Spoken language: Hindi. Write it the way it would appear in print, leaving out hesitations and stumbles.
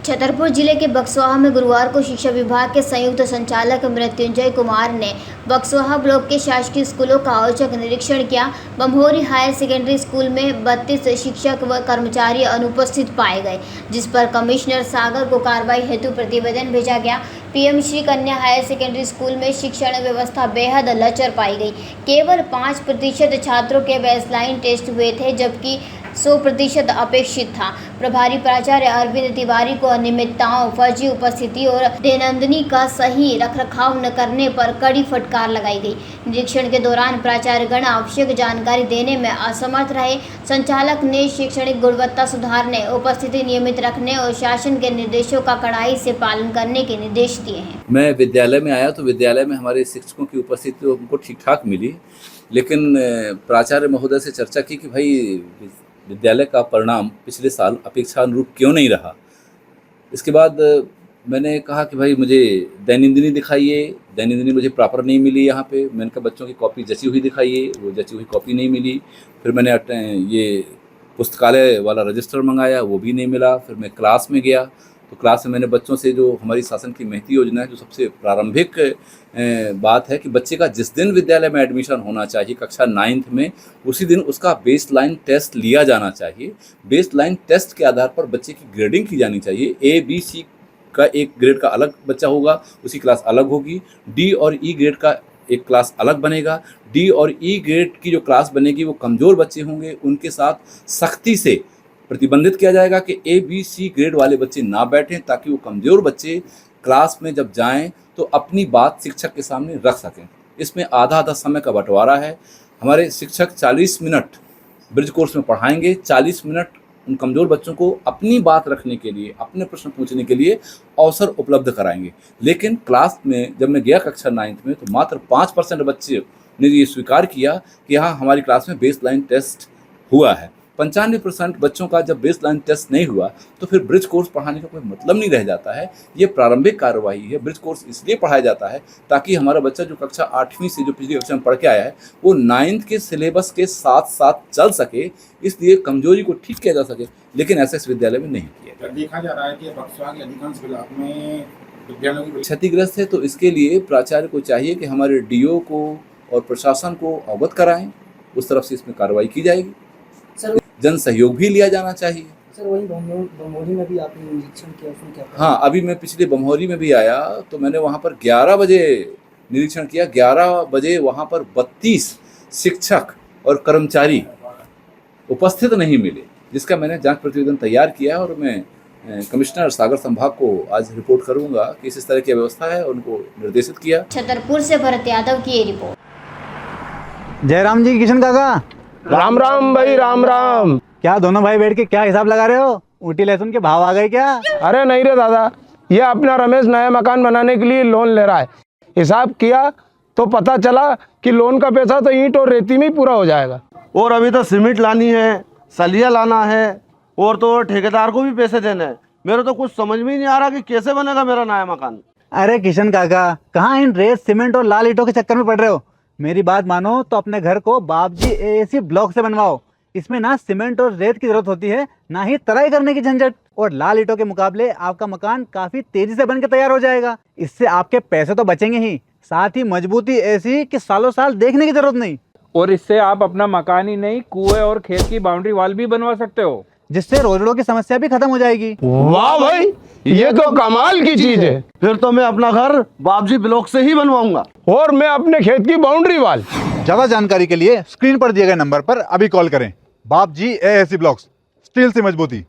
छतरपुर जिले के बक्सवाहा में गुरुवार को शिक्षा विभाग के संयुक्त संचालक मृत्युंजय कुमार ने बक्सवाहा ब्लॉक के शासकीय स्कूलों का औचक निरीक्षण किया। बम्होरी हायर सेकेंडरी स्कूल में 32 शिक्षक व कर्मचारी अनुपस्थित पाए गए, जिस पर कमिश्नर सागर को कार्रवाई हेतु प्रतिवेदन भेजा गया। पीएम श्री कन्या हायर सेकेंडरी स्कूल में शिक्षण व्यवस्था बेहद लचर पाई गई। केवल 5% छात्रों के बेसलाइन टेस्ट हुए थे, जबकि 100% अपेक्षित था। प्रभारी प्राचार्य अरविंद तिवारी को अनियमितताओं, फर्जी उपस्थिति और दैनंदिनी का सही रखरखाव न करने पर कड़ी फटकार लगाई गई। निरीक्षण के दौरान प्राचार्यगण आवश्यक जानकारी देने में असमर्थ रहे। संचालक ने शैक्षणिक गुणवत्ता सुधारने, उपस्थिति नियमित रखने और शासन के निर्देशों का कड़ाई से पालन करने के निर्देश दिए हैं। मैं विद्यालय में आया तो विद्यालय में हमारे शिक्षकों की उपस्थिति उनको ठीक ठाक मिली, लेकिन प्राचार्य महोदय से चर्चा की कि भाई विद्यालय का परिणाम पिछले साल अपेक्षानुरूप क्यों नहीं रहा। इसके बाद मैंने कहा कि भाई मुझे दैनंदिनी दिखाइए, दैनंदिनी मुझे प्रॉपर नहीं मिली यहाँ पे। मैंने कहा बच्चों की कॉपी जची हुई दिखाइए, वो जची हुई कॉपी नहीं मिली। फिर मैंने ये पुस्तकालय वाला रजिस्टर मंगाया, वो भी नहीं मिला। फिर मैं क्लास में गया तो क्लास में मैंने बच्चों से, जो हमारी शासन की महती योजना है, जो सबसे प्रारंभिक बात है कि बच्चे का जिस दिन विद्यालय में एडमिशन होना चाहिए कक्षा 9th में, उसी दिन उसका बेसलाइन टेस्ट लिया जाना चाहिए। बेसलाइन टेस्ट के आधार पर बच्चे की ग्रेडिंग की जानी चाहिए। ABC का एक ग्रेड का अलग बच्चा होगा, उसकी क्लास अलग होगी। D और E ग्रेड का एक क्लास अलग बनेगा। D और E ग्रेड की जो क्लास बनेगी वो कमज़ोर बच्चे होंगे, उनके साथ सख्ती से प्रतिबंधित किया जाएगा कि ABC ग्रेड वाले बच्चे ना बैठें, ताकि वो कमज़ोर बच्चे क्लास में जब जाएं तो अपनी बात शिक्षक के सामने रख सकें। इसमें आधा समय का बंटवारा है। हमारे शिक्षक 40 मिनट ब्रिज कोर्स में पढ़ाएंगे, 40 मिनट उन कमज़ोर बच्चों को अपनी बात रखने के लिए, अपने प्रश्न पूछने के लिए अवसर उपलब्ध कराएंगे। लेकिन क्लास में जब मैं गया कक्षा 9th में तो मात्र 5% बच्चे ने ये स्वीकार किया कि हाँ हमारी क्लास में बेसलाइन टेस्ट हुआ है। 95% बच्चों का जब बेसलाइन टेस्ट नहीं हुआ तो फिर ब्रिज कोर्स पढ़ाने का कोई मतलब नहीं रह जाता है। ये प्रारंभिक कार्रवाई है। ब्रिज कोर्स इसलिए पढ़ाया जाता है ताकि हमारा बच्चा जो कक्षा 8वीं से, जो पिछली कक्षा में पढ़ के आया है, वो 9th के सिलेबस के साथ साथ चल सके, इसलिए कमजोरी को ठीक किया जा सके। लेकिन ऐसा इस विद्यालय में नहीं किया। देखा जा रहा है कि बक्सवा के अधिकांश ब्लॉक में विद्यालयों की क्षतिग्रस्त है, तो इसके लिए प्राचार्य को चाहिए कि हमारे DO को और प्रशासन को अवगत कराएं। उस तरफ से इसमें कार्रवाई की जाएगी। सर, जन सहयोग भी लिया जाना चाहिए। सर वही बम्होरी में भी आपने निरीक्षण किया, उसमें क्या? हाँ, अभी मैं पिछले बम्होरी में भी आया तो मैंने वहाँ पर 11 बजे निरीक्षण किया। 11 बजे वहाँ पर 32 शिक्षक और कर्मचारी उपस्थित नहीं मिले, जिसका मैंने जांच प्रतिवेदन तैयार किया और मैं कमिश्नर सागर संभाग को आज रिपोर्ट करूंगा कि इस तरह की व्यवस्था है, उनको निर्देशित किया। छतरपुर से भरत यादव की ये रिपोर्ट। जयराम जी, किशन काका, राम राम भाई, राम राम। क्या दोनों भाई बैठ के क्या हिसाब लगा रहे हो? ऊटी लहसुन के भाव आ गए क्या? अरे नहीं रे दादा, ये अपना रमेश नया मकान बनाने के लिए लोन ले रहा है। हिसाब किया तो पता चला कि लोन का पैसा तो ईंट और रेती में ही पूरा हो जाएगा। और अभी तो सीमेंट लानी है, सलिया लाना है, और तो ठेकेदार को भी पैसे देने हैं। मेरे तो कुछ समझ में ही नहीं आ रहा कि कैसे बनेगा मेरा नया मकान। अरे किशन काका, कहाँ इन रेत, सीमेंट और लाल ईंटों के चक्कर में पड़ रहे हो? मेरी बात मानो तो अपने घर को बाबजी AAC ब्लॉक से बनवाओ। इसमें ना सीमेंट और रेत की जरूरत होती है, ना ही तराई करने की झंझट। और लाल ईंटों के मुकाबले आपका मकान काफी तेजी से बनकर तैयार हो जाएगा। इससे आपके पैसे तो बचेंगे ही, साथ ही मजबूती ऐसी कि सालों साल देखने की जरूरत नहीं। और इससे आप अपना मकान ही नहीं, कुएं और खेत की बाउंड्री वॉल भी बनवा सकते हो, जिससे रोजड़ों की समस्या भी खत्म हो जाएगी। वाह भाई, ये तो कमाल की चीज है। फिर तो मैं अपना घर बाबजी ब्लॉक से ही बनवाऊंगा। और मैं अपने खेत की बाउंड्री वाल। ज्यादा जानकारी के लिए स्क्रीन पर दिए गए नंबर पर अभी कॉल करें। बाबजी AAC ब्लॉक्स, स्टील से मजबूती।